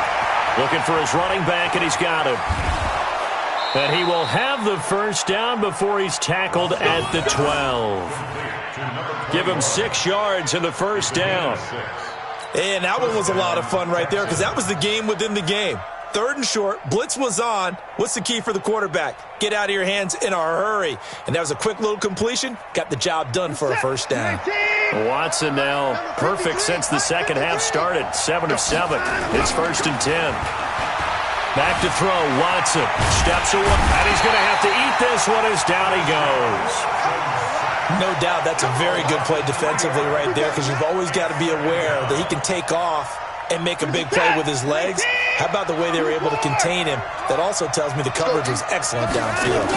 Looking for his running back, and he's got him. And he will have the 1st down before he's tackled at the 12. Give him 6 yards in the 1st down. And that one was a lot of fun right there, because that was the game within the game. 3rd and short, blitz was on. What's the key for the quarterback? Get out of your hands in a hurry. And that was a quick little completion. Got the job done for a 1st down. Watson now perfect since the second half started. 7 of 7. It's 1st and 10. Back to throw. Watson steps away, and he's going to have to eat this one as down he goes. No doubt that's a very good play defensively right there, because you've always got to be aware that he can take off and make a big play with his legs. How about the way they were able to contain him? That also tells me the coverage was excellent downfield.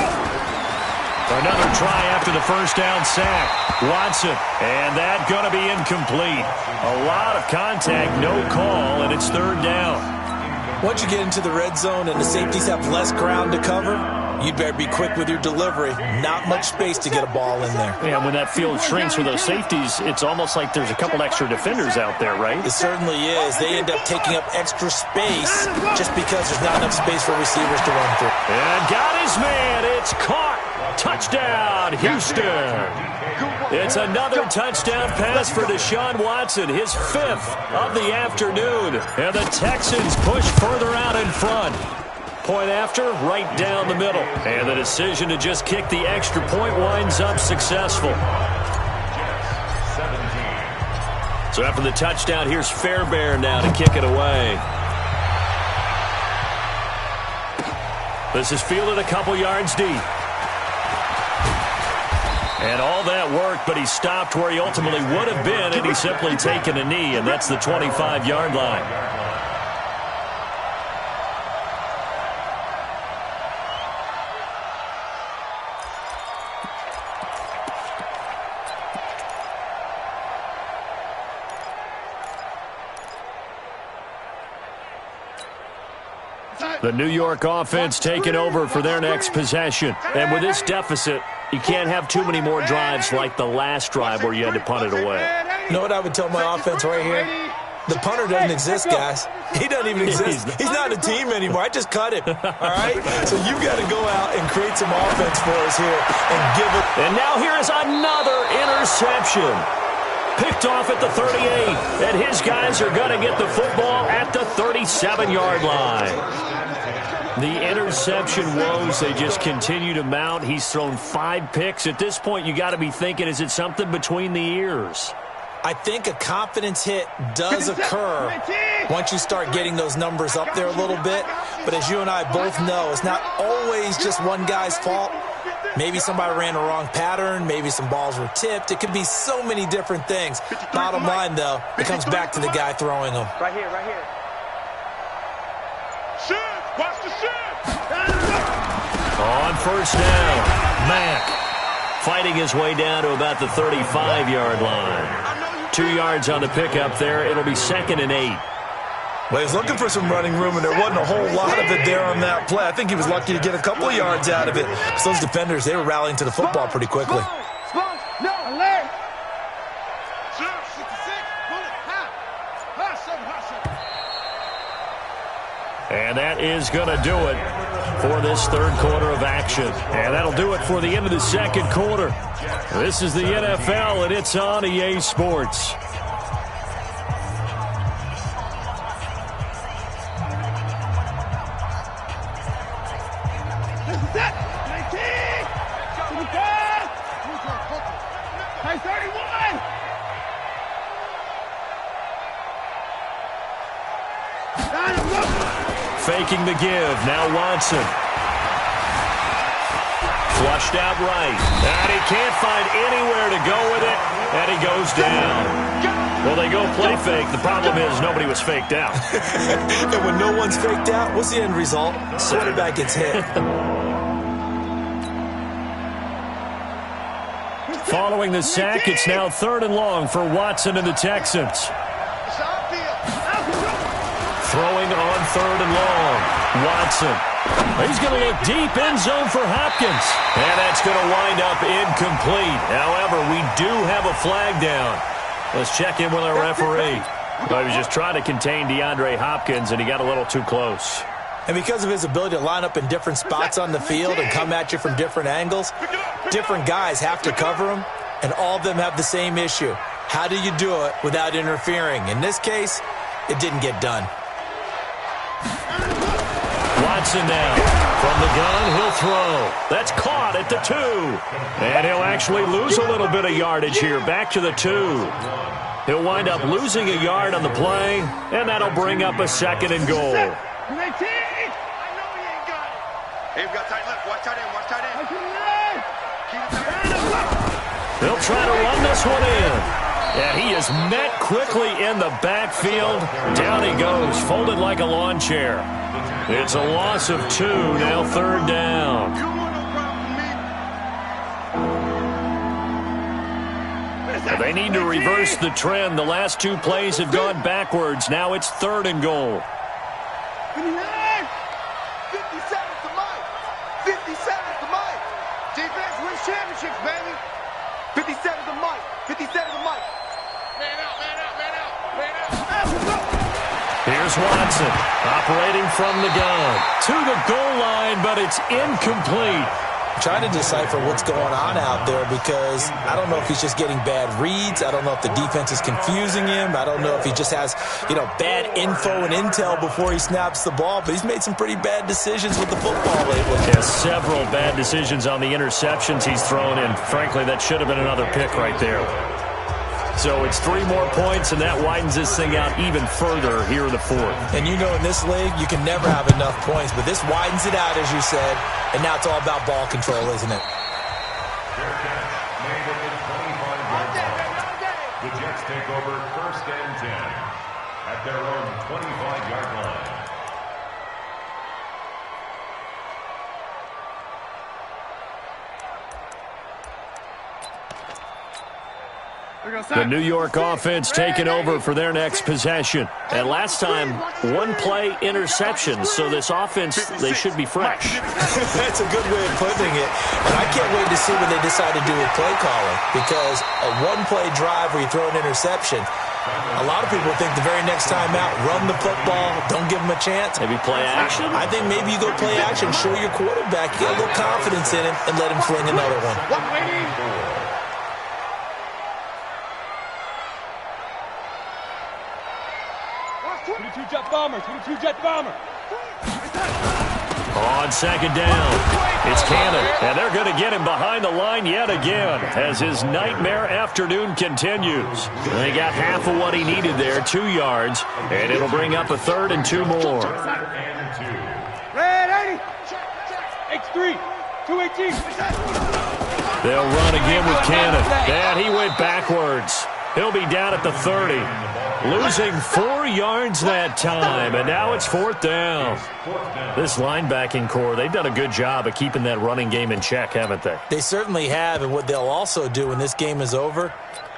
Another try after the 1st down sack. Watson, and that going to be incomplete. A lot of contact, no call, and it's 3rd down. Once you get into the red zone and the safeties have less ground to cover, you'd better be quick with your delivery. Not much space to get a ball in there. Yeah, when that field shrinks with those safeties, it's almost like there's a couple extra defenders out there, right? It certainly is. They end up taking up extra space just because there's not enough space for receivers to run through. And got his man. It's caught. Touchdown, Houston. It's another touchdown pass for Deshaun Watson, his 5th of the afternoon. And the Texans push further out in front. Point after, right down the middle. And the decision to just kick the extra point winds up successful. So after the touchdown, here's Fairbairn now to kick it away. This is fielded a couple yards deep. And all that worked, but he stopped where he ultimately would have been had he simply taken a knee, and that's the 25-yard line. The New York offense taking over for their next possession. And with this deficit, you can't have too many more drives like the last drive where you had to punt it away. You know what I would tell my offense right here? The punter doesn't exist, guys. He doesn't even exist. He's not a team anymore. I just cut him, all right? So you got to go out and create some offense for us here and give it. And now here is another interception. Picked off at the 38, and his guys are going to get the football at the 37-yard line. The interception woes, they just continue to mount. He's thrown 5 picks. At this point, you got to be thinking, is it something between the ears? I think a confidence hit does occur once you start getting those numbers up there a little bit. But as you and I both know, it's not always just one guy's fault. Maybe somebody ran the wrong pattern. Maybe some balls were tipped. It could be so many different things. Bottom line, though, it comes back to the guy throwing them. Right here, right here. Shift! Watch the shift! On first down, Mack fighting his way down to about the 35-yard line. 2 yards on the pickup there. It'll be 2nd and 8. Well, he was looking for some running room, and there wasn't a whole lot of it there on that play. I think he was lucky to get a couple of yards out of it. So those defenders, they were rallying to the football pretty quickly. No, alert! And that is going to do it for this third quarter of action. And that'll do it for the end of the second quarter. This is the NFL, and it's on EA Sports. Faking the give. Now Watson. Flushed out right. And he can't find anywhere to go with it. And he goes down. Well, they go play fake. The problem is nobody was faked out. And when no one's faked out, what's the end result? Quarterback gets hit. Following the sack, it's now 3rd and long for Watson and the Texans. Throwing on 3rd and long. Watson. He's going to look deep, end zone for Hopkins. And that's going to wind up incomplete. However, we do have a flag down. Let's check in with our referee. He was just trying to contain DeAndre Hopkins, and he got a little too close. And because of his ability to line up in different spots on the field and come at you from different angles, different guys have to cover him, and all of them have the same issue. How do you do it without interfering? In this case, it didn't get done. Watson now. From the gun, he'll throw. That's caught at the 2. And he'll actually lose a little bit of yardage here. Back to the 2. He'll wind up losing a yard on the play, and that'll bring up a 2nd and goal. I know he ain't got it. Hey, we got tight left. Watch tight end. Watch tight end. Keep it tight end. They'll try to run this one in. And he is met quickly in the backfield. Down he goes, folded like a lawn chair. It's a loss of 2, now 3rd down. They need to reverse the trend. The last 2 plays have gone backwards. Now it's 3rd and goal. 57's the mic. 57's the mic. Defense wins championships, baby. 57's the mic. 57's the mic. Man out, man out, man out, man out. Here's Watson, operating from the gun. To the goal line, but it's incomplete. trying to decipher what's going on out there because I don't know if he's just getting bad reads. I don't know if the defense is confusing him. I don't know if he just has, bad info and intel before he snaps the ball, but he's made some pretty bad decisions with the football lately. Yeah, several bad decisions on the interceptions he's thrown in. Frankly, that should have been another pick right there. So it's 3 more points, and that widens this thing out even further here in the fourth. And in this league, you can never have enough points, but this widens it out, as you said, and now it's all about ball control, isn't it? The Jets take over 1st and 10 at their own 25-yard line. The New York offense taking over for their next possession. And last time, 1-play interception. So this offense, they should be fresh. That's a good way of putting it. And I can't wait to see what they decide to do with play calling. Because a 1-play drive where you throw an interception, a lot of people think the very next time out, run the football, don't give them a chance. Maybe play action? I think maybe you go play action, show your quarterback, get a little confidence in him, and let him fling another one. 22 jet bomber, 22 jet bomber. On 2nd down, it's Cannon, and they're going to get him behind the line yet again as his nightmare afternoon continues. They got half of what he needed there, 2 yards, and it'll bring up a 3rd and 2 more. Red 80. X3, 218. They'll run again with Cannon, and he went backwards. He'll be down at the 30. Losing 4 yards that time, and now it's 4th down. This linebacking core, they've done a good job of keeping that running game in check, haven't they? They certainly have, and what they'll also do when this game is over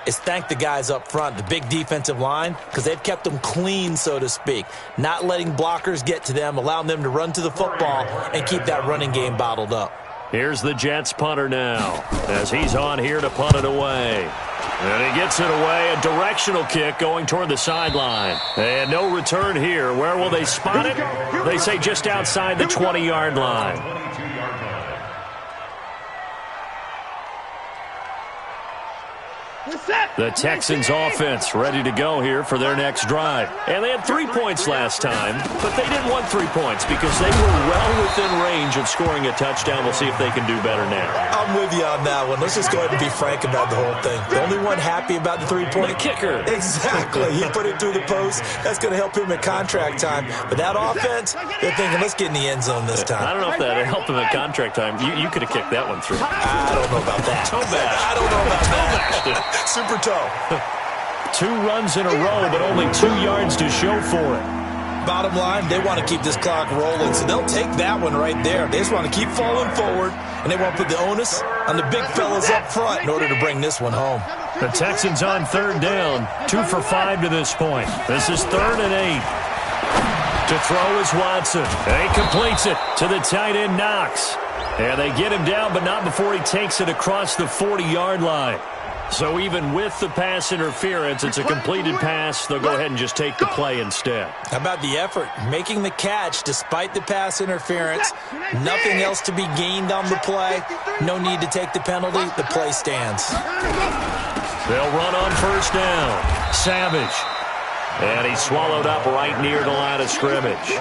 is thank the guys up front, the big defensive line, because they've kept them clean, so to speak, not letting blockers get to them, allowing them to run to the football and keep that running game bottled up. Here's the Jets punter now as he's on here to punt it away. And he gets it away, a directional kick going toward the sideline. And no return here. Where will they spot it? They say just outside the 20-yard line. The Texans offense ready to go here for their next drive. And they had 3 points last time, but they didn't want 3 points because they were well within range of scoring a touchdown. We'll see if they can do better now. I'm with you on that one. Let's just go ahead and be frank about the whole thing. The only one happy about the 3-point kicker. Exactly. He put it through the post. That's going to help him at contract time. But that offense, they're thinking, let's get in the end zone this time. I don't know if that helped him at contract time. You could have kicked that one through. I don't know about that. Toe bash. I don't know about that. Super toe. 2 runs in a row, but only 2 yards to show for it. Bottom line, they want to keep this clock rolling, so they'll take that one right there. They just want to keep falling forward, and they want to put the onus on the big fellas up front in order to bring this one home. The Texans on 3rd down, 2 for 5 to this point. This is 3rd and 8. To throw is Watson, and he completes it to the tight end Knox. And they get him down, but not before he takes it across the 40-yard line. So even with the pass interference, it's a completed pass. They'll go ahead and just take the play instead. How about the effort? Making the catch despite the pass interference. Nothing else to be gained on the play. No need to take the penalty. The play stands. They'll run on 1st down. Savage. And he's swallowed up right near the line of scrimmage.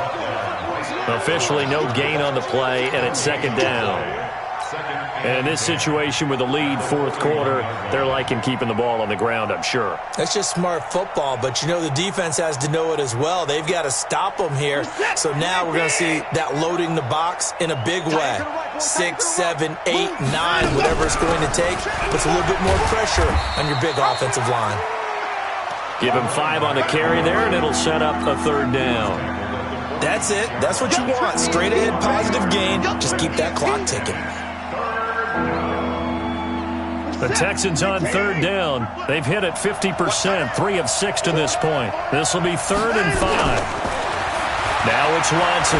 Officially no gain on the play, and it's 2nd down. And in this situation with a lead 4th quarter, they're liking keeping the ball on the ground, I'm sure. That's just smart football, but the defense has to know it as well. They've got to stop them here. So now we're going to see that loading the box in a big way. 6, 7, 8, 9, whatever it's going to take, puts a little bit more pressure on your big offensive line. Give him 5 on the carry there, and it'll set up a 3rd down. That's it. That's what you want. Straight ahead, positive gain. Just keep that clock ticking. The Texans on 3rd down. They've hit it 50%, 3 of 6 to this point. This will be 3rd and 5. Now it's Watson.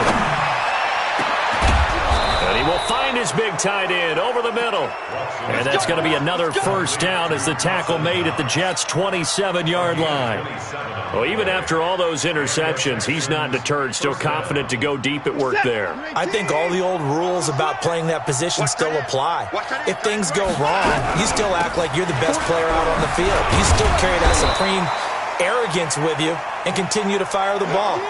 And he will find his big tight end over the middle. And that's going to be another first down as the tackle made at the Jets' 27-yard line. Well, even after all those interceptions, he's not deterred, still confident to go deep at work there. I think all the old rules about playing that position still apply. If things go wrong, you still act like you're the best player out on the field. You still carry that supreme arrogance with you and continue to fire the ball.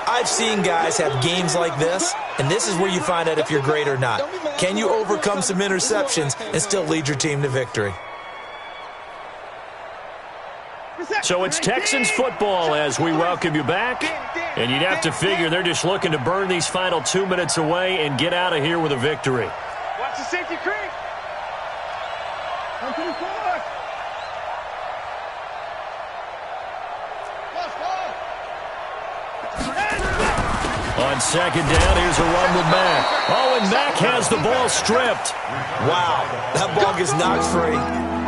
I've seen guys have games like this, and this is where you find out if you're great or not. Can you overcome some interceptions and still lead your team to victory? So it's Texans football as we welcome you back. And you'd have to figure they're just looking to burn these final 2 minutes away and get out of here with a victory. Watch the safety creep. 124. On second down, here's a run with Mack. Oh, and Mack has the ball stripped. Wow, that ball gets knocked free,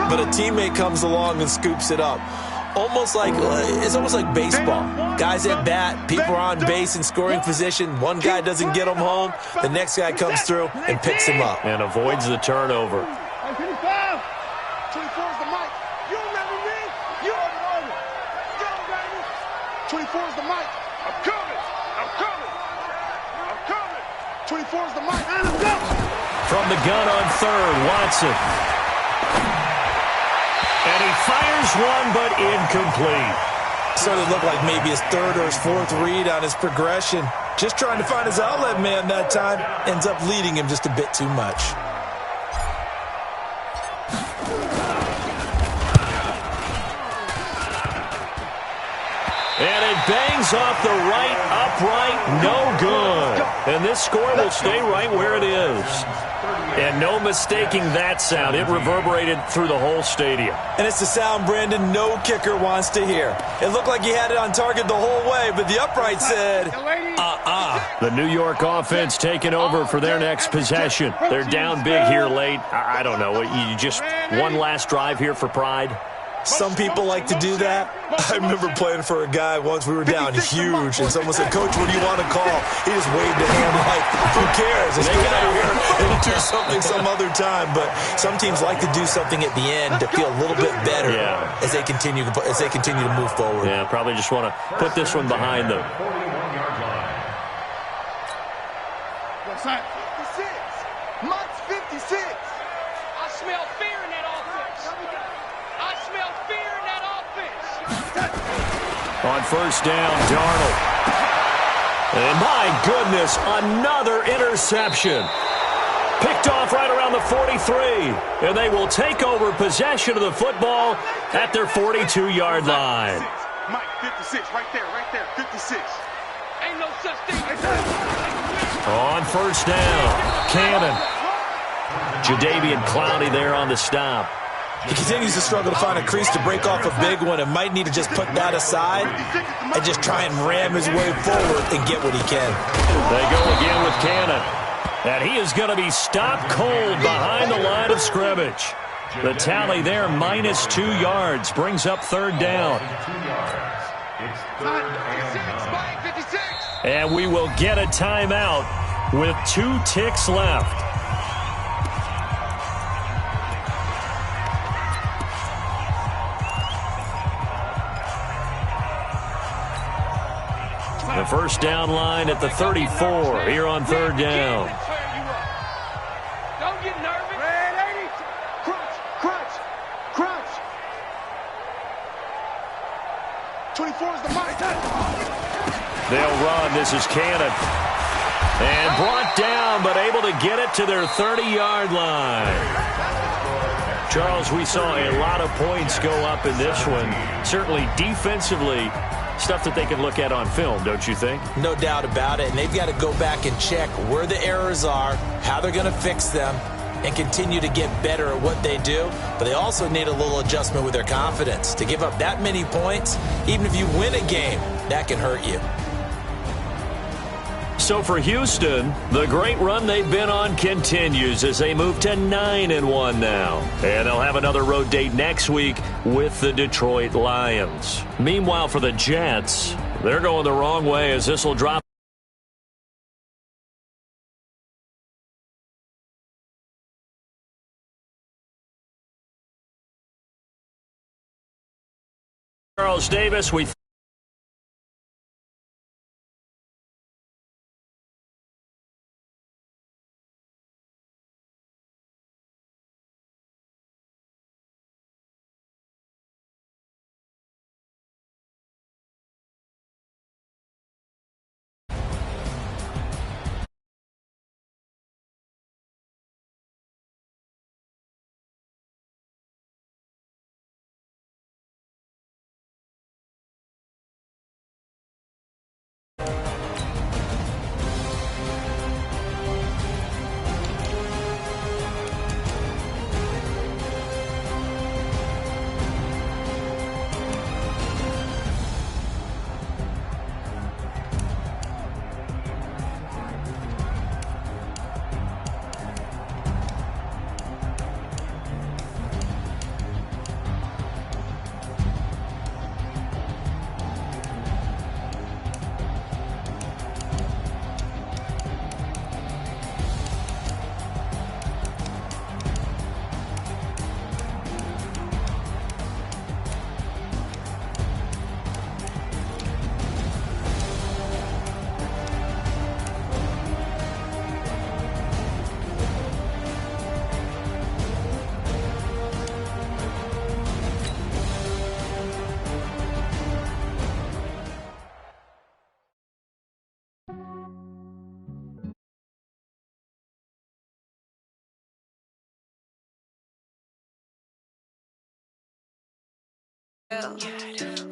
but a teammate comes along and scoops it up. It's almost like baseball. Guys at bat, people are on base in scoring position. One guy doesn't get him home. The next guy comes through and picks him up. And avoids the turnover. 125. 24 is the mic. You remember me? You already know me. Go, baby. 24 is the mic. I'm coming. I'm coming. I'm coming. 24 is the mic. And I'm coming. From the gun on third, Watson. And he fires one, but incomplete. Started to look like maybe his third or his fourth read on his progression. Just trying to find his outlet man that time. Ends up leading him just a bit too much. And it bangs off the right upright, no good. And this score will stay right where it is. And no mistaking that sound. It reverberated through the whole stadium. And it's the sound Brandon no kicker wants to hear. It looked like he had it on target the whole way, but the upright said, The New York offense taking over for their next possession. They're down big here late. I don't know. You just one last drive here for pride? Some people like to do that. I remember playing for a guy once. We were down huge, and someone said, "Coach, what do you want to call?" He just waved a hand like, "Who cares? Let's get out of here and do something some other time." But some teams like to do something at the end to feel a little bit better as they continue to move forward. Yeah, probably just want to put this one behind them. What's that? 56. Mike's 56. I smell fear in that offense. I smell fear in that offense. On first down, Darnold. And my goodness, another interception. Picked off right around the 43. And they will take over possession of the football at their 42-yard line. Mike, 56, right there, 56. Ain't no such thing. On first down, Cannon. Jadeveon Clowney there on the stop. He continues to struggle to find a crease to break off a big one and might need to just put that aside and just try and ram his way forward and get what he can. They go again with Cannon. And he is going to be stopped cold behind the line of scrimmage. The tally there, -2 yards, brings up third down. And we will get a timeout with 2 ticks left. The first down line at the 34 here on third down. Don't get nervous. Red 80. Crunch. 24 is the mic. They'll run. This is Cannon. And brought down, but able to get it to their 30-yard line. Charles, we saw a lot of points go up in this one. Certainly defensively, stuff that they can look at on film, don't you think? No doubt about it. And they've got to go back and check where the errors are, how they're going to fix them, and continue to get better at what they do. But they also need a little adjustment with their confidence. To give up that many points, even if you win a game, that can hurt you. So for Houston, the great run they've been on continues as they move to 9-1 now. And they'll have another road date next week with the Detroit Lions. Meanwhile, for the Jets, they're going the wrong way as this will drop Charles Davis, we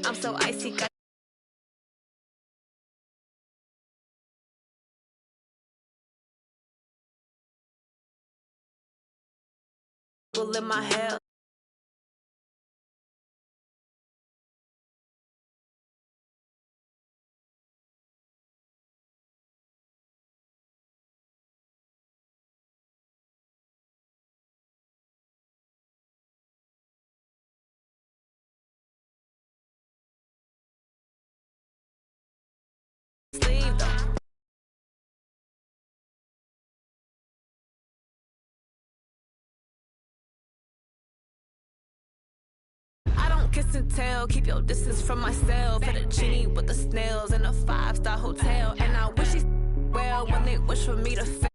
I'm so icy. In my hair. Sleeve though. I don't kiss and tell, keep your distance from myself. At a genie with the snails in a 5-star hotel. And I wish she well when they wish for me to fail.